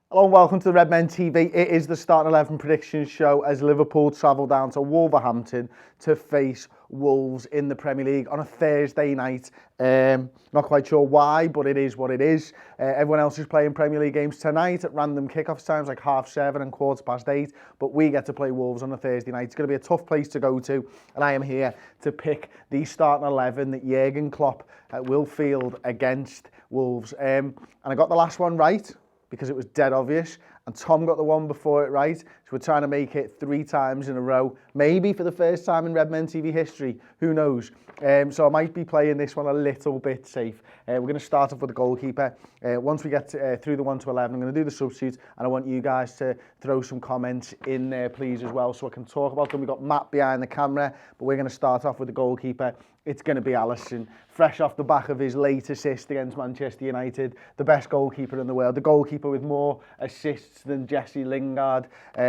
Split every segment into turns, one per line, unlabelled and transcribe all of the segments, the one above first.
Hello and welcome to the Redmen TV. It is the Starting 11 predictions show as Liverpool travel down to Wolverhampton to face Wolves in the Premier League on a Thursday night. Not quite sure why, but it is what it is. Everyone else is playing Premier League games tonight at random kickoff times like 7:30 and 8:15, but we get to play Wolves on a Thursday night. It's going to be a tough place to go to, and I am here to pick the Starting 11 that Jurgen Klopp will field against Wolves. And I got the last one right, because it was dead obvious, and Tom got the one before it right, so we're trying to make it 3 times in a row, maybe for the first time in Redmen TV history, who knows. So I might be playing this one a little bit safe. We're going to start off with the goalkeeper. Once we get through the 1 to 11, I'm going to do the substitutes, and I want you guys to throw some comments in there, please, as well, so I can talk about them. We've got Matt behind the camera, but we're going to start off with the goalkeeper. It's going to be Alisson, fresh off the back of his late assist against Manchester United, the best goalkeeper in the world, the goalkeeper with more assists than Jesse Lingard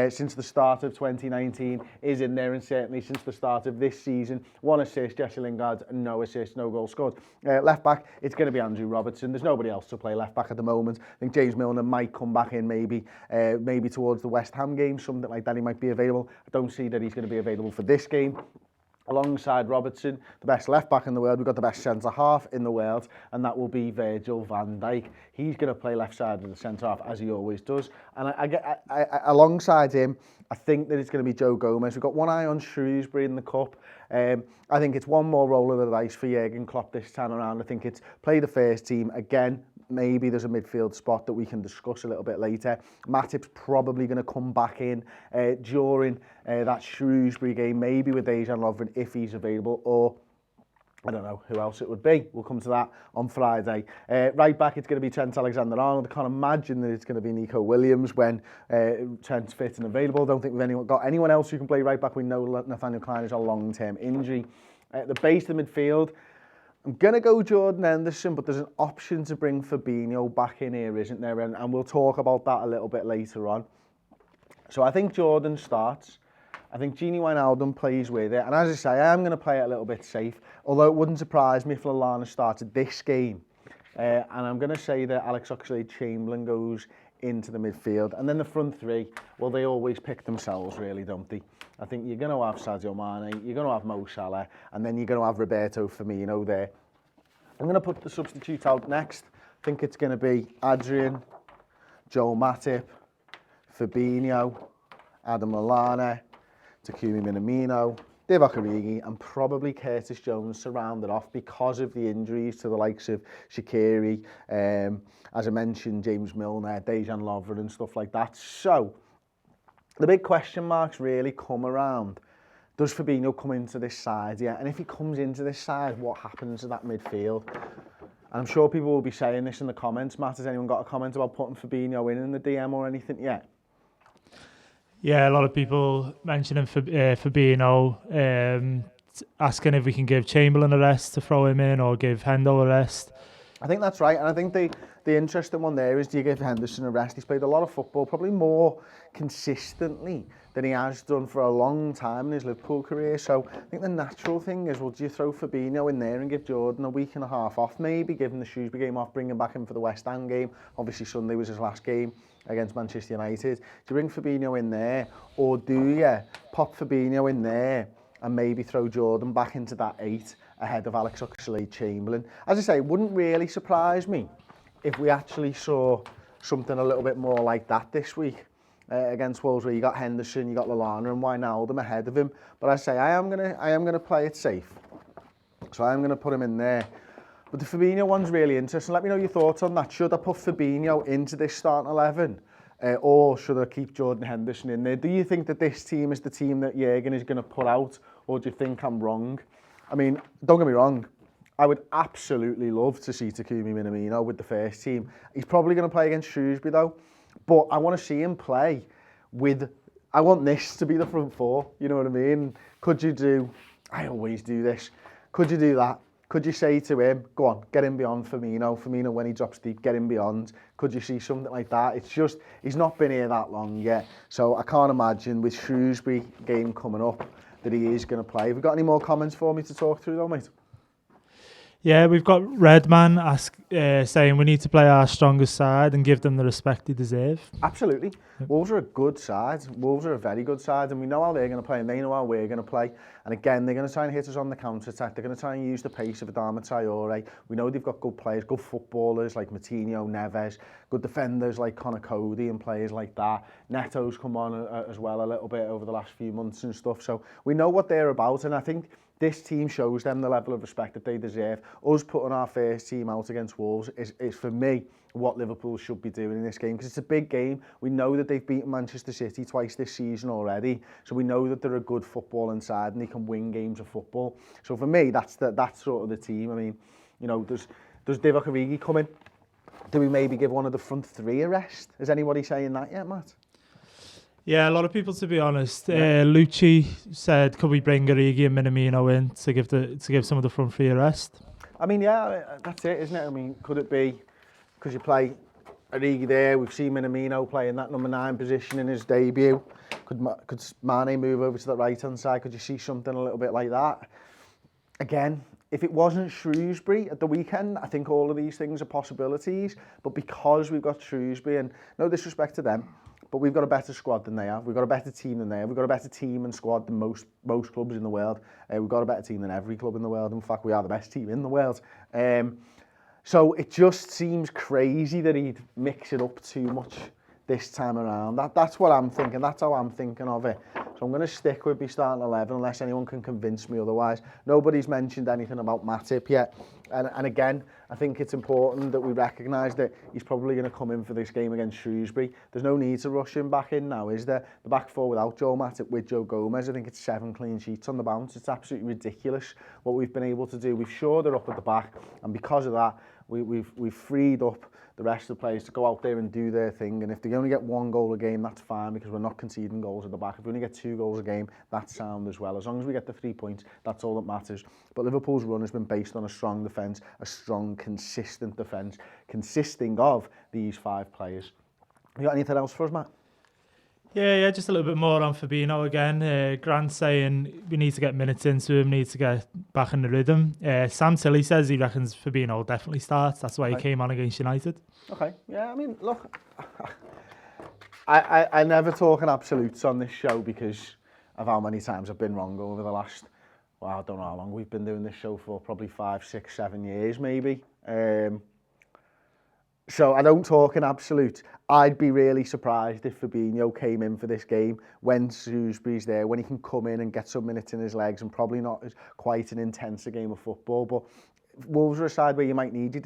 since the start of 2019 is in there, and certainly since the start of this season. 1 assist, Jesse Lingard, no assist, no goal scored. Left back, it's going to be Andrew Robertson. There's nobody else to play left back at the moment. I think James Milner might come back in maybe towards the West Ham game, something like that. He might be available. I don't see that he's going to be available for this game. Alongside Robertson, the best left-back in the world, we've got the best centre-half in the world, and that will be Virgil van Dijk. He's going to play left side of the centre-half, as he always does. And alongside him, I think that it's going to be Joe Gomez. We've got one eye on Shrewsbury in the Cup. I think it's one more roll of the dice for Jurgen Klopp this time around. I think it's play the first team again. Maybe there's a midfield spot that we can discuss a little bit later. Matip's probably going to come back in during that Shrewsbury game, maybe with Dejan Lovren if he's available, or I don't know who else it would be. We'll come to that on Friday. Right back, it's going to be Trent Alexander-Arnold. I can't imagine that it's going to be Nico Williams when Trent's fit and available. I don't think we've got anyone else who can play right back. We know Nathaniel Klein is a long-term injury. At the base of the midfield, I'm going to go Jordan Henderson, but there's an option to bring Fabinho back in here, isn't there? And we'll talk about that a little bit later on. So I think Jordan starts. I think Gini Wijnaldum plays with it. And as I say, I am going to play it a little bit safe, although it wouldn't surprise me if Lallana started this game. And I'm going to say that Alex Oxlade-Chamberlain goes into the midfield. And then the front three, well, they always pick themselves, really, don't they? I think you're going to have Sadio Mane, you're going to have Mo Salah, and then you're going to have Roberto Firmino there. I'm going to put the substitute out next. I think it's going to be Adrian, Joel Matip, Fabinho, Adam Lallana, Takumi Minamino, Divock Origi, and probably Curtis Jones to round it off because of the injuries to the likes of Shaqiri, as I mentioned, James Milner, Dejan Lovren and stuff like that. So the big question marks really come around. Does Fabinho come into this side? Yeah, and if he comes into this side, what happens to that midfield? And I'm sure people will be saying this in the comments. Matt, has anyone got a comment about putting Fabinho in the DM or anything yet?
Yeah, a lot of people mentioning Fabinho, asking if we can give Chamberlain a rest to throw him in or give Hendo a rest.
I think that's right, and I think the interesting one there is, do you give Henderson a rest? He's played a lot of football, probably more consistently than he has done for a long time in his Liverpool career. So I think the natural thing is, well, do you throw Fabinho in there and give Jordan a week and a half off, maybe give him the Shrewsbury game off, bring him back in for the West Ham game. Obviously Sunday was his last game against Manchester United. Do you bring Fabinho in there, or do you pop Fabinho in there and maybe throw Jordan back into that 8 ahead of Alex Oxlade-Chamberlain? As I say, it wouldn't really surprise me if we actually saw something a little bit more like that this week against Wolves, where you got Henderson, you got Lallana and Wijnaldum ahead of him. But as I say, I am gonna play it safe, so I am gonna put him in there. But the Fabinho one's really interesting. Let me know your thoughts on that. Should I put Fabinho into this starting 11? Or should I keep Jordan Henderson in there? Do you think that this team is the team that Jurgen is going to put out, or do you think I'm wrong? I mean, don't get me wrong, I would absolutely love to see Takumi Minamino with the first team. He's probably going to play against Shrewsbury though, but I want to see him play with, I want this to be the front four, you know what I mean? Could you do, I always do this, could you do that? Could you say to him, go on, get him beyond Firmino when he drops deep, get him beyond? Could you see something like that? It's just, he's not been here that long yet. So I can't imagine with Shrewsbury game coming up that he is going to play. Have you got any more comments for me to talk through though, mate?
Yeah, we've got Redman saying we need to play our strongest side and give them the respect they deserve.
Absolutely.
Yep.
Wolves are a good side. Wolves are a very good side, and we know how they're going to play, and they know how we're going to play. And again, they're going to try and hit us on the counter-attack. They're going to try and use the pace of Adama Traore. We know they've got good players, good footballers like Matinho, Neves, good defenders like Connor Cody and players like that. Neto's come on as well a little bit over the last few months and stuff. So we know what they're about, and I think this team shows them the level of respect that they deserve. Us putting our first team out against Wolves is for me, what Liverpool should be doing in this game, because it's a big game. We know that they've beaten Manchester City twice this season already, so we know that they're a good footballing side and they can win games of football. So for me, that's sort of the team. I mean, you know, does Divock Origi come in? Do we maybe give one of the front three a rest? Is anybody saying that yet, Matt?
Yeah, a lot of people, to be honest.
Yeah.
Lucci said, could we bring Origi and Minamino in to give some of the front three a rest?
I mean, yeah, that's it, isn't it? I mean, could it be because you play Origi there? We've seen Minamino play in that number 9 position in his debut. Could Mane move over to the right-hand side? Could you see something a little bit like that? Again, if it wasn't Shrewsbury at the weekend, I think all of these things are possibilities. But because we've got Shrewsbury, and no disrespect to them, but we've got a better squad than they have. We've got a better team than they have. We've got a better team and squad than most clubs in the world. We've got a better team than every club in the world. In fact, we are the best team in the world. So it just seems crazy that he'd mix it up too much this time around. That's what I'm thinking. That's how I'm thinking of it. So I'm going to stick with my starting 11 unless anyone can convince me otherwise. Nobody's mentioned anything about Matip yet. And again, I think it's important that we recognise that he's probably going to come in for this game against Shrewsbury. There's no need to rush him back in now, is there? The back four without Joe Matip with Joe Gomez, I think it's 7 clean sheets on the bounce. It's absolutely ridiculous what we've been able to do. We've shored it up at the back, and because of that, we've freed up the rest of the players to go out there and do their thing. And if they only get 1 goal a game, that's fine, because we're not conceding goals at the back. If we only get 2 goals a game, that's sound as well. As long as we get the 3 points, that's all that matters. But Liverpool's run has been based on a strong defence, a strong, consistent defence, consisting of these 5 players. You got anything else for us, Matt?
Yeah, just a little bit more on Fabinho again. Grant's saying we need to get minutes into him, need to get back in the rhythm. Sam Tilley says he reckons Fabinho will definitely start. That's why he came on against United.
Okay, yeah, I mean, look, I never talk in absolutes on this show because of how many times I've been wrong over the last, well, I don't know how long we've been doing this show for, probably 5, 6, 7 years maybe. So I don't talk in absolutes. I'd be really surprised if Fabinho came in for this game when Shrewsbury's there, when he can come in and get some minutes in his legs, and probably not as quite an intense a game of football. But Wolves are a side where you might need your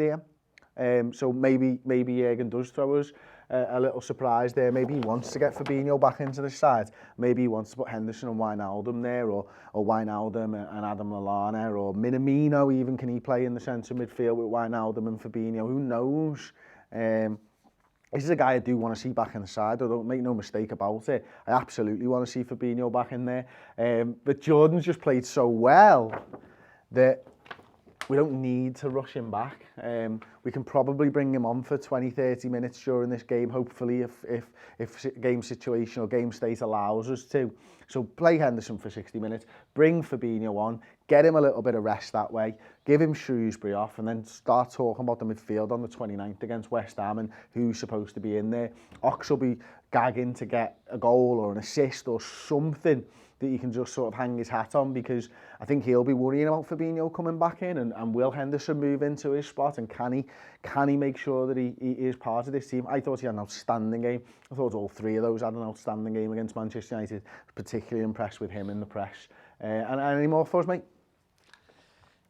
DM. So maybe Jürgen does throw us a little surprise there. Maybe he wants to get Fabinho back into the side. Maybe he wants to put Henderson and Wijnaldum there, or Wijnaldum and Adam Lallana, or Minamino even. Can he play in the centre midfield with Wijnaldum and Fabinho? Who knows? This is a guy I do want to see back in the side. I don't make no mistake about it. I absolutely want to see Fabinho back in there. But Jordan's just played so well that we don't need to rush him back. We can probably bring him on for 20-30 minutes during this game, hopefully, if game situation or game state allows us to. So play Henderson for 60 minutes, bring Fabinho on, get him a little bit of rest that way, give him Shrewsbury off, and then start talking about the midfield on the 29th against West Ham and who's supposed to be in there. Ox will be gagging to get a goal or an assist or something that you can just sort of hang his hat on, because I think he'll be worrying about Fabinho coming back in, and will Henderson move into his spot, and can he make sure that he is part of this team? I thought he had an outstanding game. I thought all 3 of those had an outstanding game against Manchester United. Particularly impressed with him in the press. And any more for us, mate?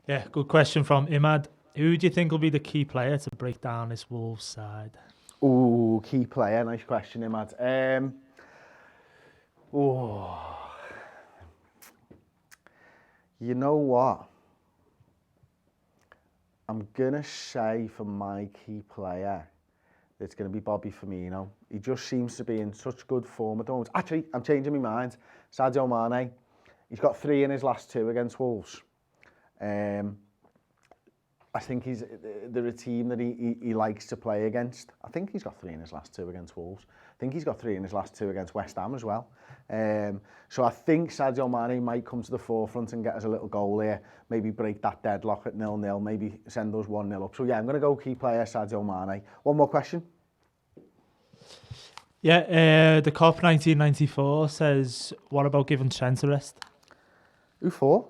Yeah, good question from Imad. Who do you think will be the key player to break down this Wolves side?
Ooh, key player. Nice question, Imad. You know what? I'm going to say for my key player, it's going to be Bobby Firmino. He just seems to be in such good form at the moment. Actually, I'm changing my mind. Sadio Mane. He's got 3 in his last 2 against Wolves. I think they're a team that he likes to play against. I think he's got 3 in his last 2 against Wolves. I think he's got 3 in his last 2 against West Ham as well. So I think Sadio Mane might come to the forefront and get us a little goal here. Maybe break that deadlock at 0-0. Maybe send us 1-0 up. So yeah, I'm going to go key player Sadio Mane. One more question.
Yeah, the COP 1994 says, what about giving Trent a rest?
Who for?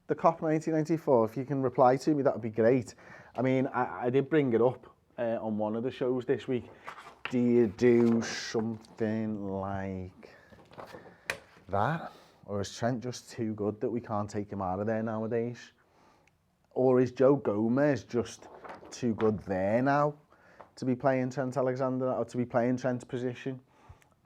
The COP 1994, if you can reply to me, that would be great. I mean, I did bring it up on one of the shows this week. Do you do something like that? Or is Trent just too good that we can't take him out of there nowadays? Or is Joe Gomez just too good there now to be playing Trent Alexander or to be playing Trent's position?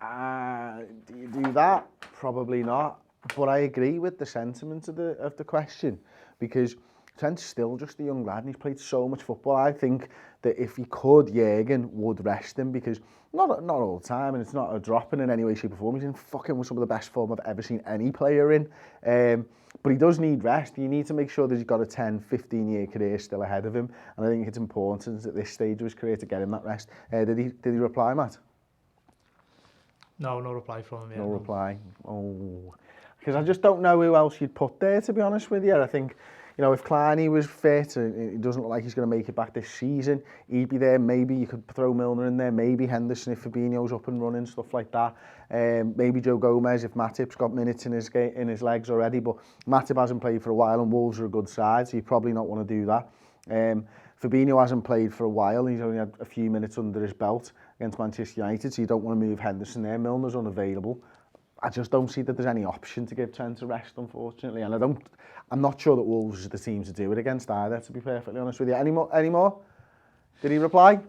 Do you do that? Probably not. But I agree with the sentiment of the question, because Trent's still just a young lad and he's played so much football. I think that if he could, Jürgen would rest him, because not all the time, and it's not a dropping in any way, shape or form. He's in fucking some of the best form I've ever seen any player in. But he does need rest. You need to make sure that he's got a 10, 15-year career still ahead of him. And I think it's important at this stage of his career to get him that rest. Did he reply, Matt?
No reply from him yet.
No reply. Oh. Because I just don't know who else you'd put there, to be honest with you. I think, you know, if Kleiny was fit and it doesn't look like he's going to make it back this season, he'd be there. Maybe you could throw Milner in there. Maybe Henderson if Fabinho's up and running, stuff like that. Maybe Joe Gomez if Matip's got minutes in his legs already. But Matip hasn't played for a while and Wolves are a good side, so you probably not want to do that. Fabinho hasn't played for a while. He's only had a few minutes under his belt against Manchester United, so you don't want to move Henderson there. Milner's unavailable. I just don't see that there's any option to give Trent a rest, unfortunately. And I'm not sure that Wolves is the team to do it against either, to be perfectly honest with you. Any more? Did he reply?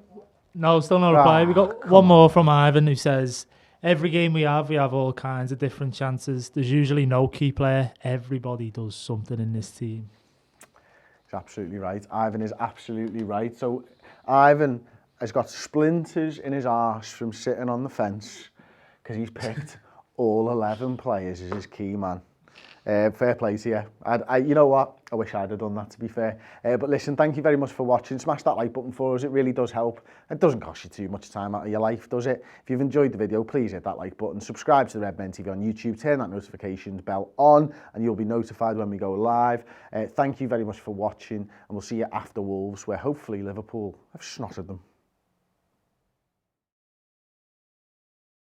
No, still no reply. We got one more from Ivan who says, every game we have all kinds of different chances. There's usually no key player. Everybody does something in this team.
He's absolutely right. Ivan is absolutely right. So Ivan has got splinters in his arse from sitting on the fence because he's picked all 11 players as his key man. Fair play to you. You know what? I wish I'd have done that, to be fair. But listen, thank you very much for watching. Smash that like button for us. It really does help. It doesn't cost you too much time out of your life, does it? If you've enjoyed the video, please hit that like button. Subscribe to the Redmen TV on YouTube. Turn that notifications bell on and you'll be notified when we go live. Thank you very much for watching and we'll see you after Wolves, where hopefully Liverpool have snotted them.